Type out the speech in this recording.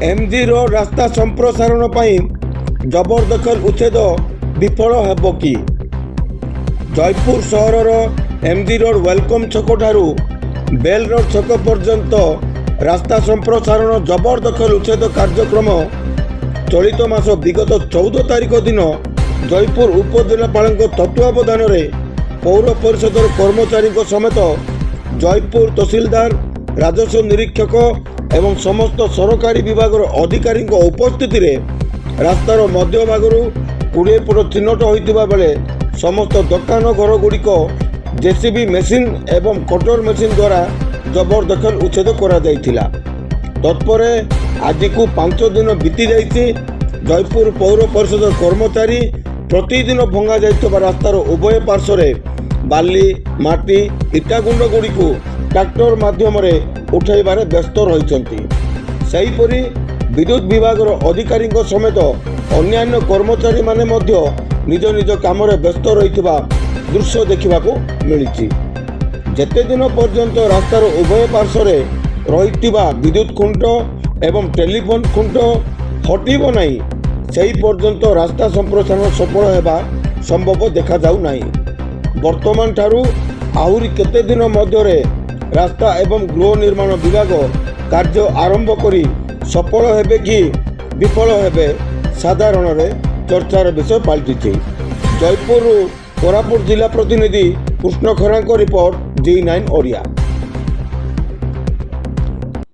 MG road रास्ता संप्रसारण जबरदखल उच्छेद विफल हेब कि? जयपुर सहर एमजी रोड वेलकम छक ठारू बेल रोड छक पर्यंत रास्ता संप्रसारण जबरदखल उच्छेद कार्यक्रम चलित मास विगत 14 तारिख दिन जयपुर उपजिलापाल तत्वावधान पौर परिषद कर्मचारी समेत जयपुर तहसीलदार राजस्व निरीक्षक एवं समस्त सरकारी विभाग अधिकारी उपस्थिति रे रास्तार मध्य भागरू 20 फुट चिन्हट होता बेले समस्त दुकान घर गुड़िक जेसीबी मेसीन एवं कटर मेसीन द्वारा जबरदखल उच्छेद करा जायथिला। तत्परे आज को 5 दिन बीती जाइछि। जयपुर पौर परिषद कर्मचारी प्रतिदिन भंगा जाइतबा रास्तार उभय पार्श्व बाली माटी इटागुंड गुड़ी को ट्रैक्टर माध्यम उठाइबारे व्यस्त रहिछन्ति। सेहिपरि विद्युत विभाग अधिकारी समेत अन्यान्य कर्मचारी माने मध्य निज निज काम व्यस्त रहिथिबा दृश्य देखा मिली। जेते दिन पर्यंत रास्तार उभय पार्श्व रहिथिबा विद्युत खुंट एवं टेलीफोन खुंट हटिब नहीं सेही पर्यंत रास्ता संप्रसारण सफल हेबा संभव देखा जाऊ नहीं। वर्तमान ठारू आहुरी केते दिन मध्य रास्ता एवं गृह निर्माण विभाग कार्य आरंभ करी सफल हेबे कि विफल हेबे साधारण चर्चार विषय पलटि। जयपुर कोरापुट जिला प्रतिनिधि कृष्ण खरांक रिपोर्ट G9 ओडिया।